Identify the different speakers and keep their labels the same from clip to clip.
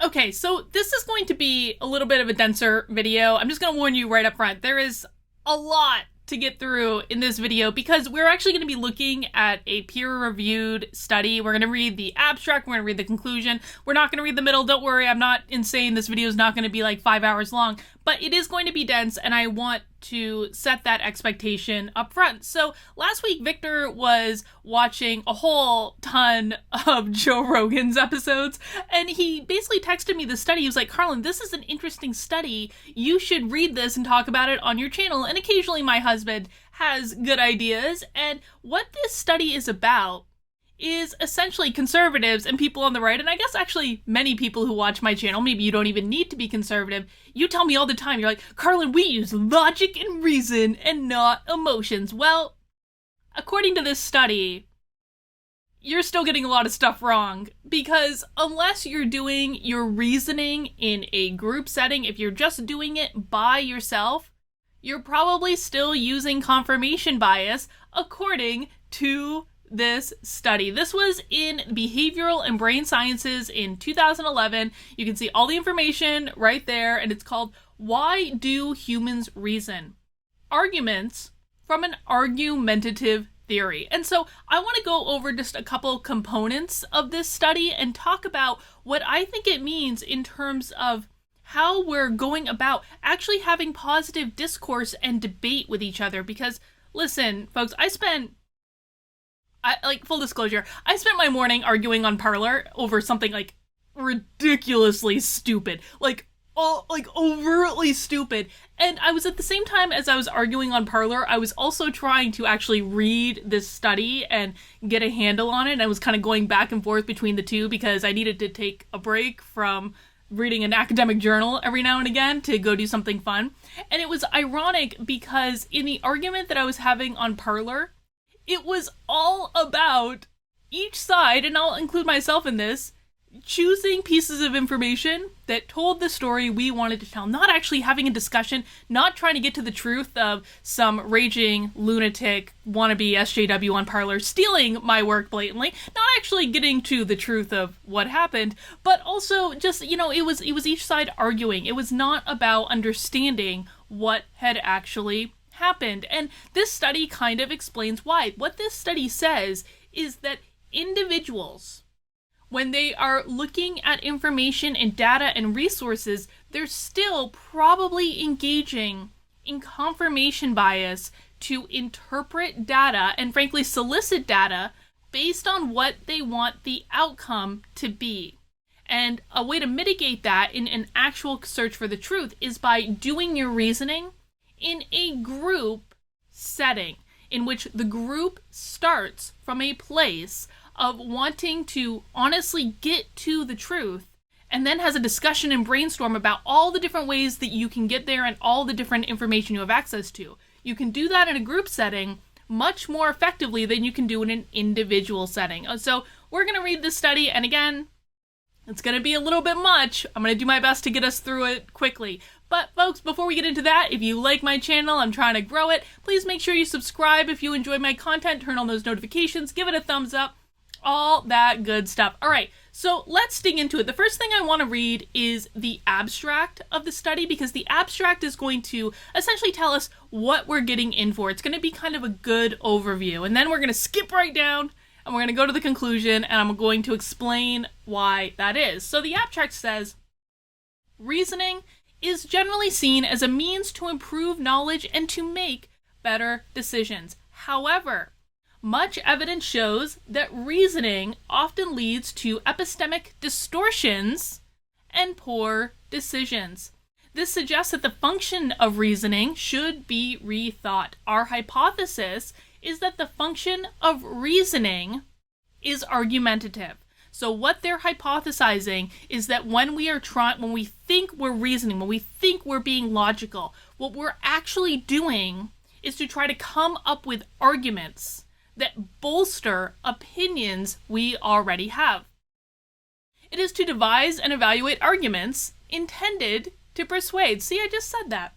Speaker 1: Okay, so this is going to be a little bit of a denser video. I'm just going to warn you right up front. There is a lot to get through in this video because we're actually going to be looking at a peer-reviewed study. We're going to read the abstract, we're going to read the conclusion. We're not going to read the middle. Don't worry, I'm not insane. This video is not going to be like 5 hours long, but it is going to be dense, and I want to set that expectation up front. So last week, Victor was watching a whole ton of Joe Rogan's episodes, and he basically texted me the study. He was like, Carlin, this is an interesting study. You should read this and talk about it on your channel. And occasionally my husband has good ideas. And what this study is about is essentially conservatives and people on the right, and I guess actually many people who watch my channel, maybe you don't even need to be conservative, you tell me all the time, you're like, Carlin, we use logic and reason and not emotions. Well, according to this study, you're still getting a lot of stuff wrong, because unless you're doing your reasoning in a group setting, if you're just doing it by yourself, you're probably still using confirmation bias according to this study. This was in Behavioral and Brain Sciences in 2011. You can see all the information right there, and it's called Why Do Humans Reason? Arguments from an Argumentative Theory. And so I want to go over just a couple components of this study and talk about what I think it means in terms of how we're going about actually having positive discourse and debate with each other. Because, listen, folks, full disclosure, I spent my morning arguing on Parler over something like ridiculously stupid, like overtly stupid. And I was, at the same time as I was arguing on Parler, I was also trying to actually read this study and get a handle on it. And I was kind of going back and forth between the two because I needed to take a break from reading an academic journal every now and again to go do something fun. And it was ironic because in the argument that I was having on Parler, it was all about each side, and I'll include myself in this, choosing pieces of information that told the story we wanted to tell, not actually having a discussion, not trying to get to the truth of some raging lunatic wannabe SJW on Parler stealing my work blatantly, not actually getting to the truth of what happened, but also just, it was each side arguing. It was not about understanding what had actually happened. And this study kind of explains why. What this study says is that individuals, when they are looking at information and data and resources, they're still probably engaging in confirmation bias to interpret data and frankly solicit data based on what they want the outcome to be. And a way to mitigate that in an actual search for the truth is by doing your reasoning in a group setting, in which the group starts from a place of wanting to honestly get to the truth, and then has a discussion and brainstorm about all the different ways that you can get there and all the different information you have access to. You can do that in a group setting much more effectively than you can do in an individual setting. So we're going to read this study, and again, it's going to be a little bit much. I'm going to do my best to get us through it quickly. But folks, before we get into that, if you like my channel, I'm trying to grow it, please make sure you subscribe if you enjoy my content, turn on those notifications, give it a thumbs up, all that good stuff. All right, so let's dig into it. The first thing I want to read is the abstract of the study, because the abstract is going to essentially tell us what we're getting in for. It's going to be kind of a good overview, and then we're going to skip right down and we're going to go to the conclusion, and I'm going to explain why that is. So the abstract says, reasoning is generally seen as a means to improve knowledge and to make better decisions. However, much evidence shows that reasoning often leads to epistemic distortions and poor decisions. This suggests that the function of reasoning should be rethought. Our hypothesis is that the function of reasoning is argumentative. So what they're hypothesizing is that when we think we're reasoning, when we think we're being logical, what we're actually doing is to try to come up with arguments that bolster opinions we already have. It is to devise and evaluate arguments intended to persuade. See, I just said that.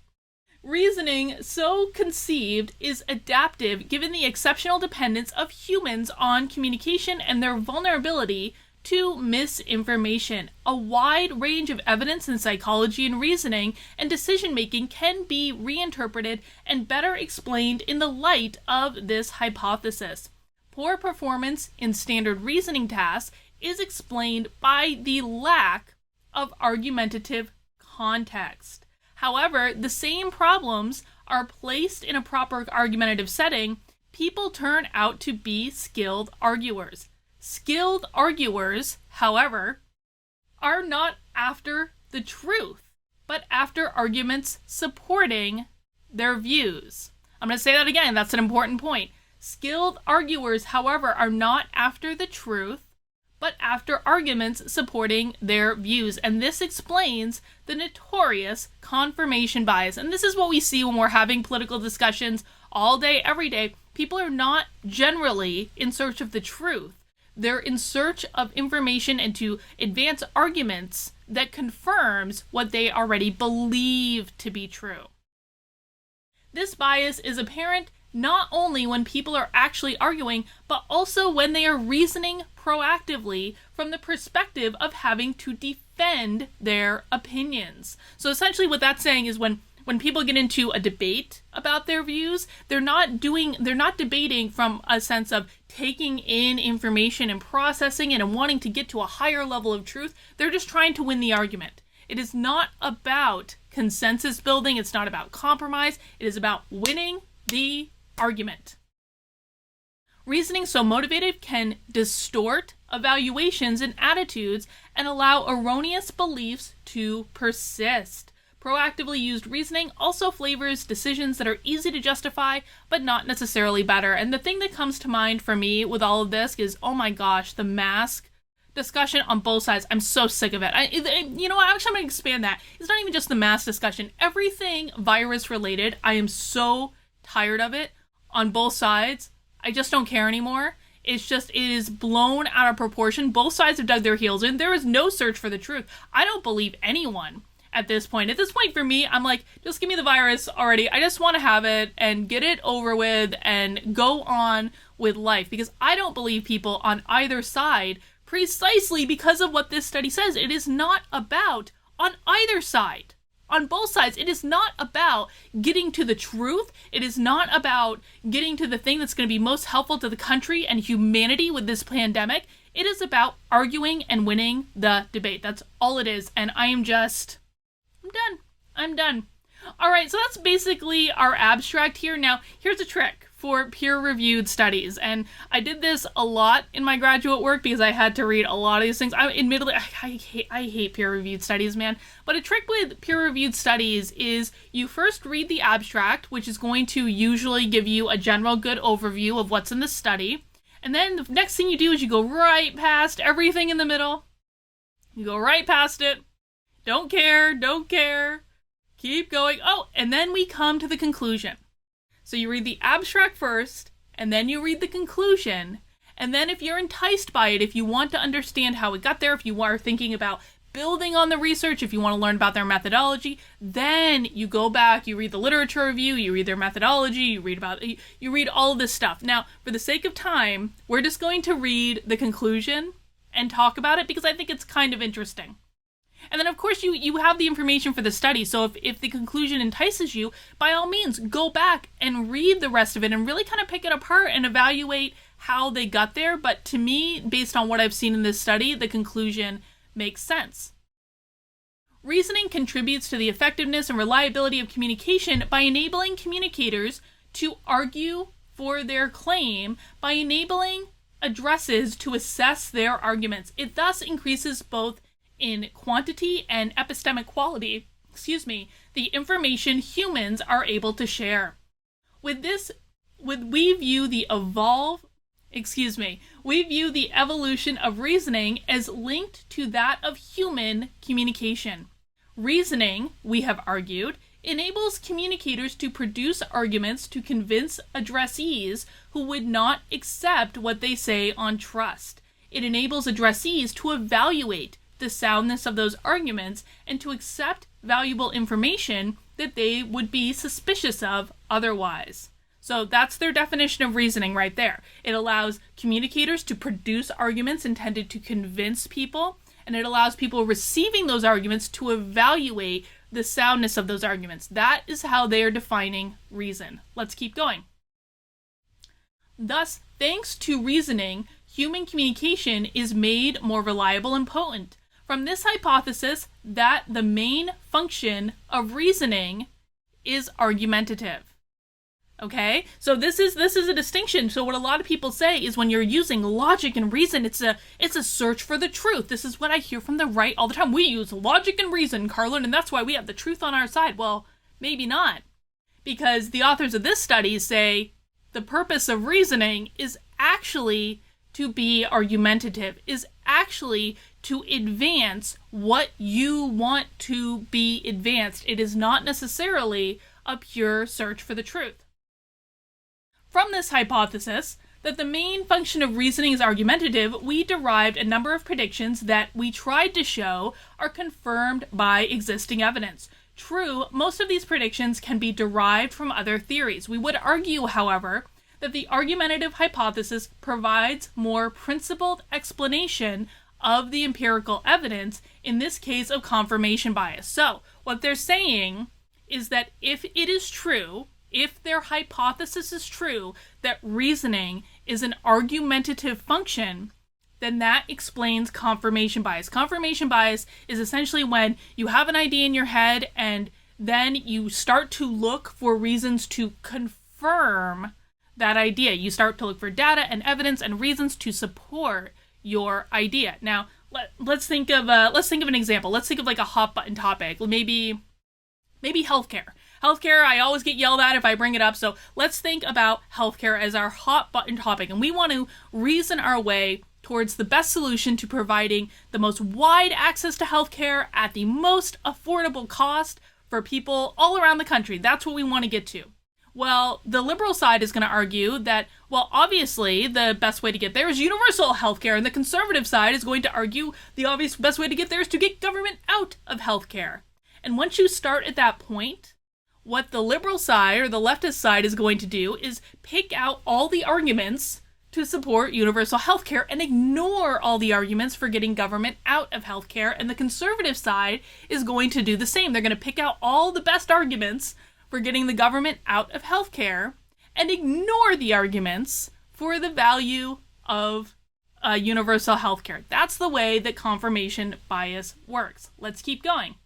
Speaker 1: Reasoning, so conceived, is adaptive given the exceptional dependence of humans on communication and their vulnerability to misinformation. A wide range of evidence in psychology and reasoning and decision-making can be reinterpreted and better explained in the light of this hypothesis. Poor performance in standard reasoning tasks is explained by the lack of argumentative context. However, the same problems are placed in a proper argumentative setting. People turn out to be skilled arguers. Skilled arguers, however, are not after the truth, but after arguments supporting their views. I'm going to say that again. That's an important point. Skilled arguers, however, are not after the truth, but after arguments supporting their views. And this explains the notorious confirmation bias. And this is what we see when we're having political discussions all day, every day. People are not generally in search of the truth. They're in search of information and to advance arguments that confirms what they already believe to be true. This bias is apparent not only when people are actually arguing, but also when they are reasoning proactively from the perspective of having to defend their opinions. So essentially what that's saying is when people get into a debate about their views, they're not debating from a sense of taking in information and processing it and wanting to get to a higher level of truth. They're just trying to win the argument. It is not about consensus building. It's not about compromise. It is about winning the argument. Reasoning so motivated can distort evaluations and attitudes and allow erroneous beliefs to persist. Proactively used reasoning also flavors decisions that are easy to justify, but not necessarily better. And the thing that comes to mind for me with all of this is, oh my gosh, the mask discussion on both sides. I'm so sick of it. You know what? Actually, I'm going to expand that. It's not even just the mask discussion. Everything virus related, I am so tired of it on both sides. I just don't care anymore. It is blown out of proportion. Both sides have dug their heels in. There is no search for the truth. I don't believe anyone at this point. At this point for me, I'm like, just give me the virus already. I just want to have it and get it over with and go on with life, because I don't believe people on either side precisely because of what this study says. It is not about, on either side, on both sides, it is not about getting to the truth. It is not about getting to the thing that's going to be most helpful to the country and humanity with this pandemic. It is about arguing and winning the debate. That's all it is. And I'm done. All right, so that's basically our abstract here. Now, here's a trick for peer-reviewed studies. And I did this a lot in my graduate work because I had to read a lot of these things. Admittedly, I hate peer-reviewed studies, man. But a trick with peer-reviewed studies is you first read the abstract, which is going to usually give you a general good overview of what's in the study. And then the next thing you do is you go right past everything in the middle. You go right past it. Don't care. Keep going. Oh, and then we come to the conclusion. So you read the abstract first, and then you read the conclusion. And then if you're enticed by it, if you want to understand how it got there, if you are thinking about building on the research, if you want to learn about their methodology, then you go back, you read the literature review, you read their methodology, you read all of this stuff. Now, for the sake of time, we're just going to read the conclusion and talk about it because I think it's kind of interesting. And then, of course, you have the information for the study. So if the conclusion entices you, by all means, go back and read the rest of it and really kind of pick it apart and evaluate how they got there. But to me, based on what I've seen in this study, the conclusion makes sense. Reasoning contributes to the effectiveness and reliability of communication by enabling communicators to argue for their claim, by enabling addresses to assess their arguments. It thus increases both in quantity and epistemic quality, the information humans are able to share. We view the evolution of reasoning as linked to that of human communication. Reasoning, we have argued, enables communicators to produce arguments to convince addressees who would not accept what they say on trust. It enables addressees to evaluate the soundness of those arguments and to accept valuable information that they would be suspicious of otherwise. So that's their definition of reasoning right there. It allows communicators to produce arguments intended to convince people, and it allows people receiving those arguments to evaluate the soundness of those arguments. That is how they are defining reason. Let's keep going. Thus, thanks to reasoning, human communication is made more reliable and potent. From this hypothesis that the main function of reasoning is argumentative. Okay, so this is a distinction. So what a lot of people say is when you're using logic and reason, it's a search for the truth. This is what I hear from the right all the time. We use logic and reason, Carlin, and that's why we have the truth on our side. Well, maybe not, because the authors of this study say the purpose of reasoning is actually to be argumentative, is actually to advance what you want to be advanced. It is not necessarily a pure search for the truth. From this hypothesis, that the main function of reasoning is argumentative, we derived a number of predictions that we tried to show are confirmed by existing evidence. True, most of these predictions can be derived from other theories. We would argue, however, that the argumentative hypothesis provides more principled explanation of the empirical evidence, in this case of confirmation bias. So, what they're saying is that if it is true, if their hypothesis is true, that reasoning is an argumentative function, then that explains confirmation bias. Confirmation bias is essentially when you have an idea in your head and then you start to look for reasons to confirm that idea. You start to look for data and evidence and reasons to support your idea. Now, let's think of an example. Let's think of like a hot button topic. Maybe healthcare. Healthcare, I always get yelled at if I bring it up, so let's think about healthcare as our hot button topic, and we want to reason our way towards the best solution to providing the most wide access to healthcare at the most affordable cost for people all around the country. That's what we want to get to. Well, the liberal side is going to argue that, well, obviously, the best way to get there is universal healthcare, and the conservative side is going to argue the obvious best way to get there is to get government out of healthcare. And once you start at that point, what the liberal side or the leftist side is going to do is pick out all the arguments to support universal healthcare and ignore all the arguments for getting government out of healthcare. And the conservative side is going to do the same. They're going to pick out all the best arguments for getting the government out of healthcare and ignore the arguments for the value of universal healthcare. That's the way that confirmation bias works. Let's keep going.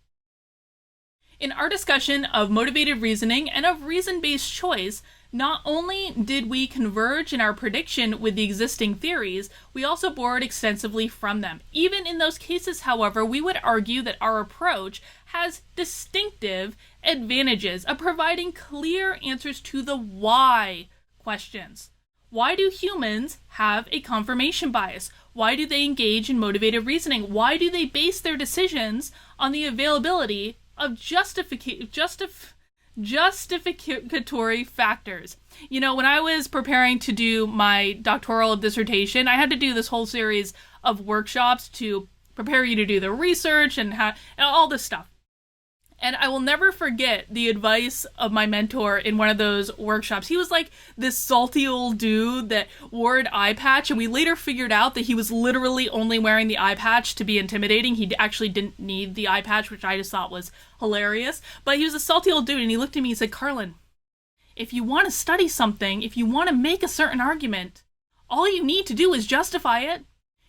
Speaker 1: In our discussion of motivated reasoning and of reason-based choice, not only did we converge in our prediction with the existing theories, we also borrowed extensively from them. Even in those cases, however, we would argue that our approach has distinctive advantages of providing clear answers to the why questions. Why do humans have a confirmation bias? Why do they engage in motivated reasoning? Why do they base their decisions on the availability of justificatory factors? You know, when I was preparing to do my doctoral dissertation, I had to do this whole series of workshops to prepare you to do the research and all this stuff. And I will never forget the advice of my mentor in one of those workshops. He was like this salty old dude that wore an eye patch, and we later figured out that he was literally only wearing the eye patch to be intimidating. He actually didn't need the eye patch, which I just thought was hilarious. But he was a salty old dude, and he looked at me and said, "Carlin, if you want to study something, if you want to make a certain argument, all you need to do is justify it.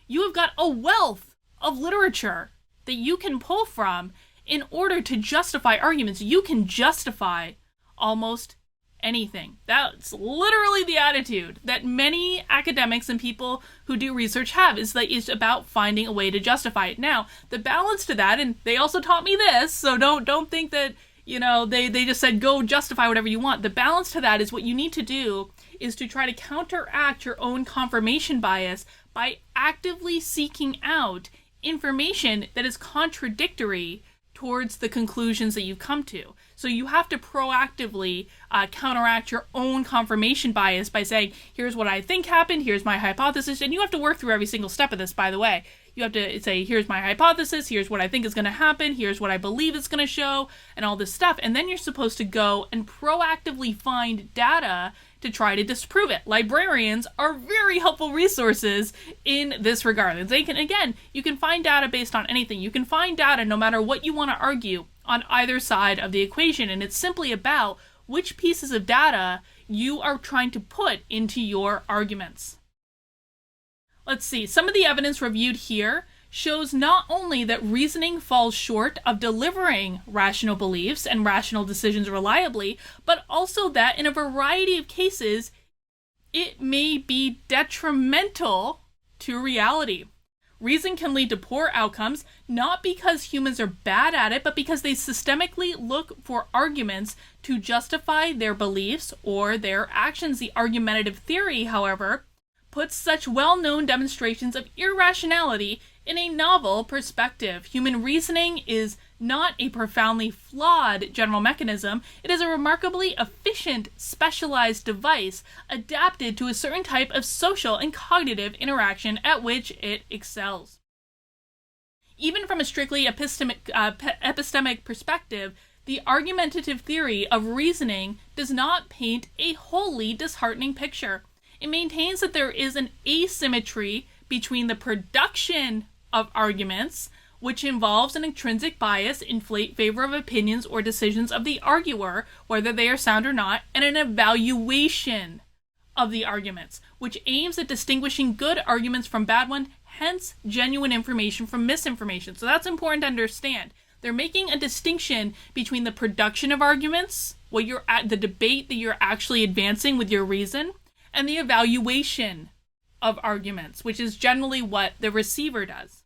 Speaker 1: You have got a wealth of literature that you can pull from in order to justify arguments. You can justify almost anything." That's literally the attitude that many academics and people who do research have, is that it's about finding a way to justify it. Now, the balance to that, and they also taught me this, so don't think that, you know, they just said go justify whatever you want. The balance to that is what you need to do is to try to counteract your own confirmation bias by actively seeking out information that is contradictory towards the conclusions that you've come to. So you have to proactively counteract your own confirmation bias by saying, here's what I think happened, here's my hypothesis, and you have to work through every single step of this, by the way. You have to say, here's my hypothesis, here's what I think is going to happen, here's what I believe it's going to show, and all this stuff. And then you're supposed to go and proactively find data to try to disprove it. Librarians are very helpful resources in this regard. They can, again, you can find data based on anything. You can find data no matter what you want to argue on either side of the equation, and it's simply about which pieces of data you are trying to put into your arguments. Let's see, some of the evidence reviewed here shows not only that reasoning falls short of delivering rational beliefs and rational decisions reliably, but also that in a variety of cases, it may be detrimental to reality. Reason can lead to poor outcomes, not because humans are bad at it, but because they systemically look for arguments to justify their beliefs or their actions. The argumentative theory, however, puts such well-known demonstrations of irrationality in a novel perspective. Human reasoning is not a profoundly flawed general mechanism. It is a remarkably efficient, specialized device adapted to a certain type of social and cognitive interaction at which it excels. Even from a strictly epistemic perspective, the argumentative theory of reasoning does not paint a wholly disheartening picture. It maintains that there is an asymmetry between the production of arguments, which involves an intrinsic bias in favor of opinions or decisions of the arguer, whether they are sound or not, and an evaluation of the arguments, which aims at distinguishing good arguments from bad ones, hence genuine information from misinformation. So that's important to understand. They're making a distinction between the production of arguments, what you're at, the debate that you're actually advancing with your reason, and the evaluation of arguments, which is generally what the receiver does.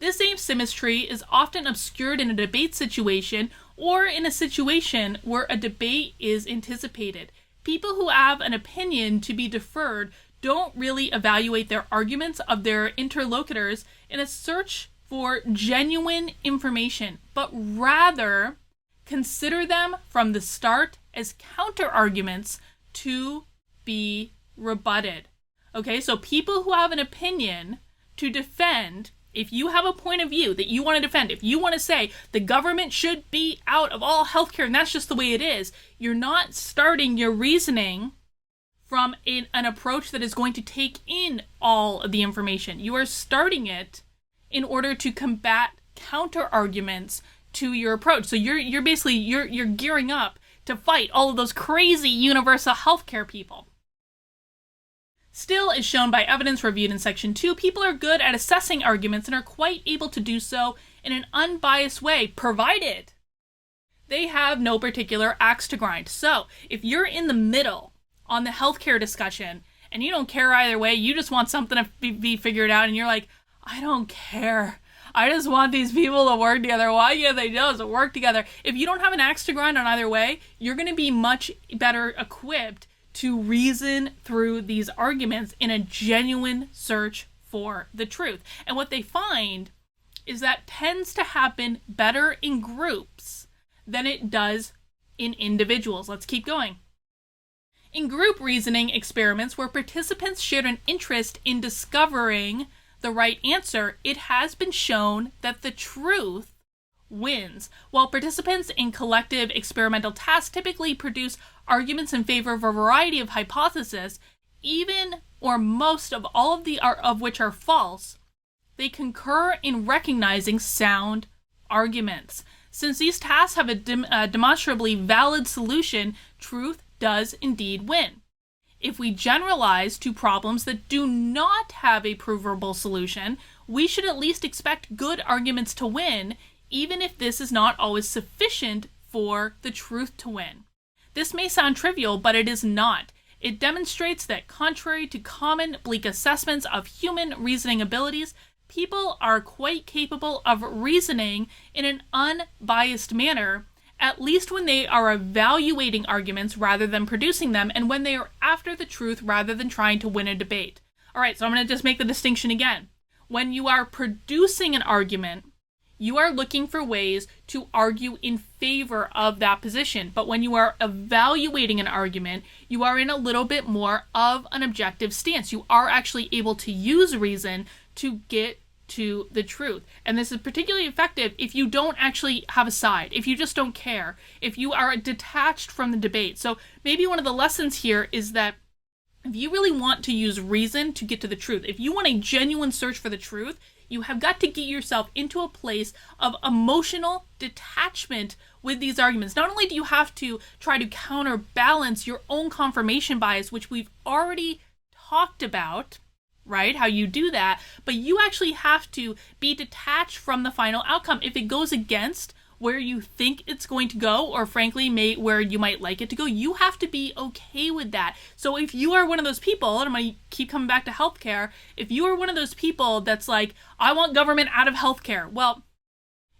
Speaker 1: This asymmetry is often obscured in a debate situation or in a situation where a debate is anticipated. People who have an opinion to be deferred don't really evaluate their arguments of their interlocutors in a search for genuine information, but rather consider them from the start as counter-arguments to be rebutted. Okay, so people who have an opinion to defend, if you have a point of view that you want to defend, if you want to say the government should be out of all healthcare and that's just the way it is, you're not starting your reasoning from an approach that is going to take in all of the information. You are starting it in order to combat counter arguments to your approach. So you're basically you're gearing up to fight all of those crazy universal healthcare people. Still, as shown by evidence reviewed in Section 2, people are good at assessing arguments and are quite able to do so in an unbiased way, provided they have no particular axe to grind. So, if you're in the middle on the healthcare discussion and you don't care either way, you just want something to be figured out, and you're like, I don't care. I just want these people to work together. Why can't they just work together? If you don't have an axe to grind on either way, you're going to be much better equipped to reason through these arguments in a genuine search for the truth. And what they find is that tends to happen better in groups than it does in individuals. Let's keep going. In group reasoning experiments where participants shared an interest in discovering the right answer, it has been shown that the truth wins. While participants in collective experimental tasks typically produce arguments in favor of a variety of hypotheses, even or most of all of which are false, they concur in recognizing sound arguments. Since these tasks have a demonstrably valid solution, truth does indeed win. If we generalize to problems that do not have a provable solution, we should at least expect good arguments to win, even if this is not always sufficient for the truth to win. This may sound trivial, but it is not. It demonstrates that contrary to common bleak assessments of human reasoning abilities, people are quite capable of reasoning in an unbiased manner, at least when they are evaluating arguments rather than producing them, and when they are after the truth rather than trying to win a debate. All right, so I'm going to just make the distinction again. When you are producing an argument, you are looking for ways to argue in favor of that position. But when you are evaluating an argument, you are in a little bit more of an objective stance. You are actually able to use reason to get to the truth. And this is particularly effective if you don't actually have a side, if you just don't care, if you are detached from the debate. So maybe one of the lessons here is that if you really want to use reason to get to the truth, if you want a genuine search for the truth, you have got to get yourself into a place of emotional detachment with these arguments. Not only do you have to try to counterbalance your own confirmation bias, which we've already talked about, right? How you do that, but you actually have to be detached from the final outcome. If it goes against where you think it's going to go, or frankly, where you might like it to go, you have to be okay with that. So if you are one of those people, and I'm going to keep coming back to healthcare, if you are one of those people that's like, I want government out of healthcare, well,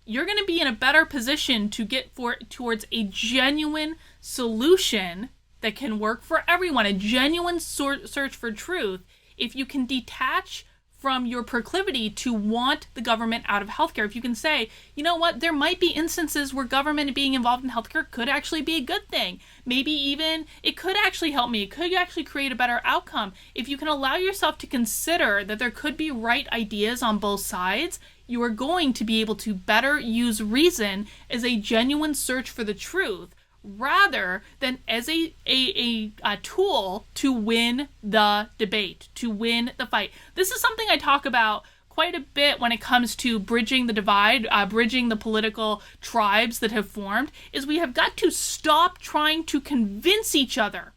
Speaker 1: you're going to be in a better position to get towards a genuine solution that can work for everyone, a genuine search for truth, if you can detach from your proclivity to want the government out of healthcare. If you can say, you know what, there might be instances where government being involved in healthcare could actually be a good thing. Maybe even it could actually help me. It could actually create a better outcome. If you can allow yourself to consider that there could be right ideas on both sides, you are going to be able to better use reason as a genuine search for the truth, rather than as a tool to win the debate, to win the fight. This is something I talk about quite a bit when it comes to bridging the divide, bridging the political tribes that have formed, is we have got to stop trying to convince each other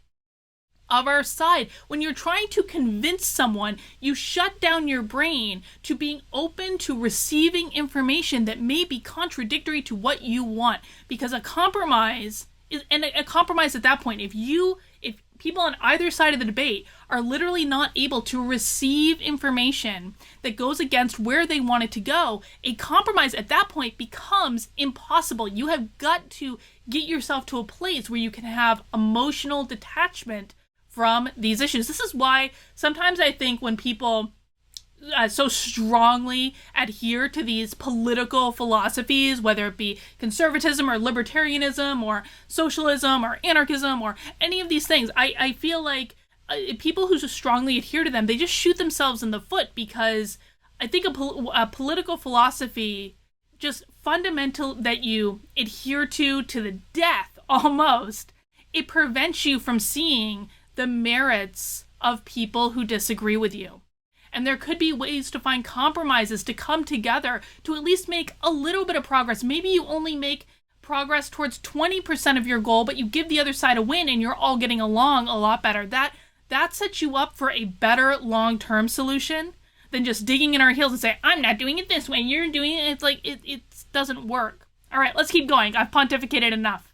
Speaker 1: of our side. When you're trying to convince someone, you shut down your brain to being open to receiving information that may be contradictory to what you want, because a compromise at that point, if people on either side of the debate are literally not able to receive information that goes against where they want it to go, a compromise at that point becomes impossible. You have got to get yourself to a place where you can have emotional detachment from these issues. This is why sometimes I think when people so strongly adhere to these political philosophies, whether it be conservatism or libertarianism or socialism or anarchism or any of these things, I feel like people who strongly adhere to them, they just shoot themselves in the foot, because I think a political philosophy, just fundamental, that you adhere to the death almost, it prevents you from seeing the merits of people who disagree with you. And there could be ways to find compromises, to come together, to at least make a little bit of progress. Maybe you only make progress towards 20% of your goal, but you give the other side a win and you're all getting along a lot better. That sets you up for a better long-term solution than just digging in our heels and say, I'm not doing it this way, you're doing it. It's like, it doesn't work. All right, let's keep going. I've pontificated enough.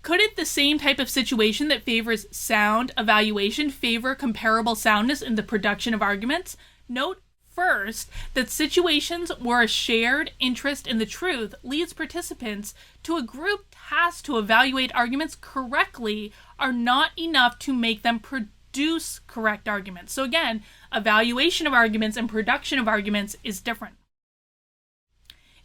Speaker 1: Could it, the same type of situation that favors sound evaluation, favor comparable soundness in the production of arguments? Note first that situations where a shared interest in the truth leads participants to a group tasked to evaluate arguments correctly are not enough to make them produce correct arguments. So again, evaluation of arguments and production of arguments is different.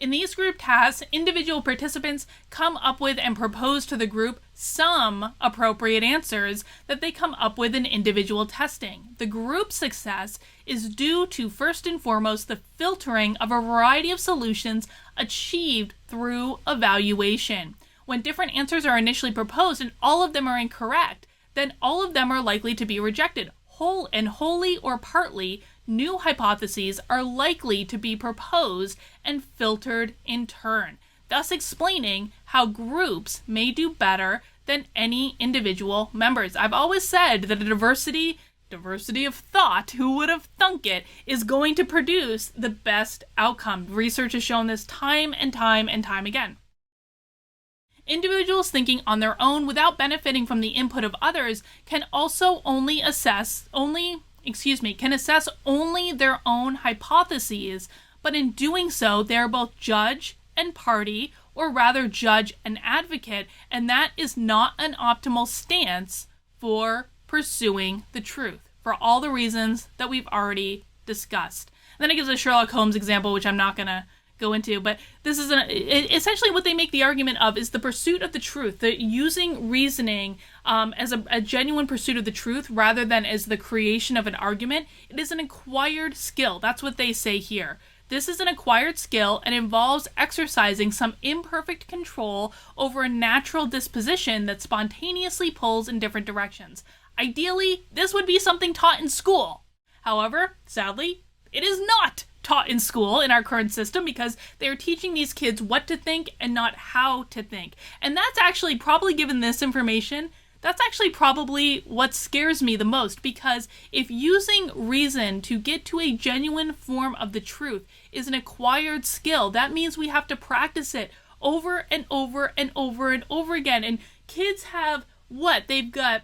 Speaker 1: In these group tasks, individual participants come up with and propose to the group some appropriate answers that they come up with in individual testing. The group success is due to, first and foremost, the filtering of a variety of solutions achieved through evaluation. When different answers are initially proposed and all of them are incorrect, then all of them are likely to be rejected. Wholly or partly, new hypotheses are likely to be proposed and filtered in turn, thus explaining how groups may do better than any individual members. I've always said that a diversity of thought, who would have thunk it, is going to produce the best outcome. Research has shown this time and time and time again. Individuals thinking on their own without benefiting from the input of others can also assess only their own hypotheses, but in doing so, they are both judge and party, or rather judge and advocate, and that is not an optimal stance for pursuing the truth, for all the reasons that we've already discussed. And then it gives a Sherlock Holmes example, which I'm not going to go into, but this is essentially what they make the argument of is the pursuit of the truth, the using reasoning as a genuine pursuit of the truth rather than as the creation of an argument. It is an acquired skill. That's what they say here. This is an acquired skill and involves exercising some imperfect control over a natural disposition that spontaneously pulls in different directions. Ideally, this would be something taught in school. However, sadly, it is not taught in school in our current system because they are teaching these kids what to think and not how to think. And that's actually probably, given this information, that's actually probably what scares me the most, because if using reason to get to a genuine form of the truth is an acquired skill, that means we have to practice it over and over and over and over again. And kids have what? They've got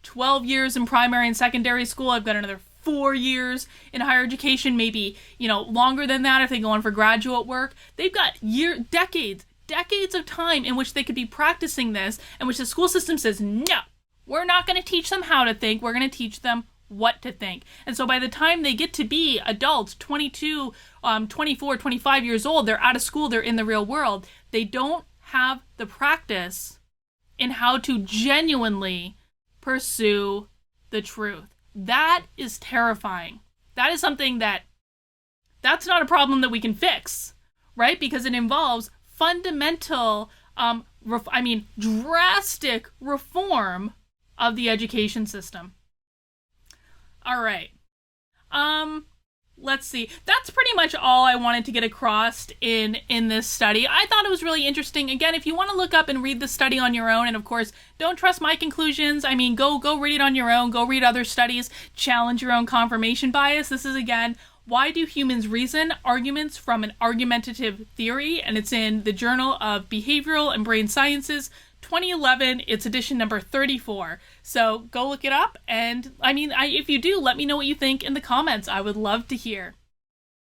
Speaker 1: 12 years in primary and secondary school. I've got another 4 years in higher education, maybe, longer than that if they go on for graduate work. They've got decades of time in which they could be practicing this, in which the school system says, no, we're not going to teach them how to think, we're going to teach them what to think. And so by the time they get to be adults, 22, 24, 25 years old, they're out of school, they're in the real world, they don't have the practice in how to genuinely pursue the truth. That is terrifying. That is something that's not a problem that we can fix, right? Because it involves fundamental, drastic reform of the education system. All right. Let's see. That's pretty much all I wanted to get across in this study. I thought it was really interesting. Again, if you want to look up and read the study on your own, and of course, don't trust my conclusions. Go read it on your own. Go read other studies. Challenge your own confirmation bias. This is, again, Why Do Humans Reason? Arguments from an Argumentative Theory, and it's in the Journal of Behavioral and Brain Sciences, 2011. It's edition number 34. So go look it up, and if you do, let me know what you think in the comments. I would love to hear.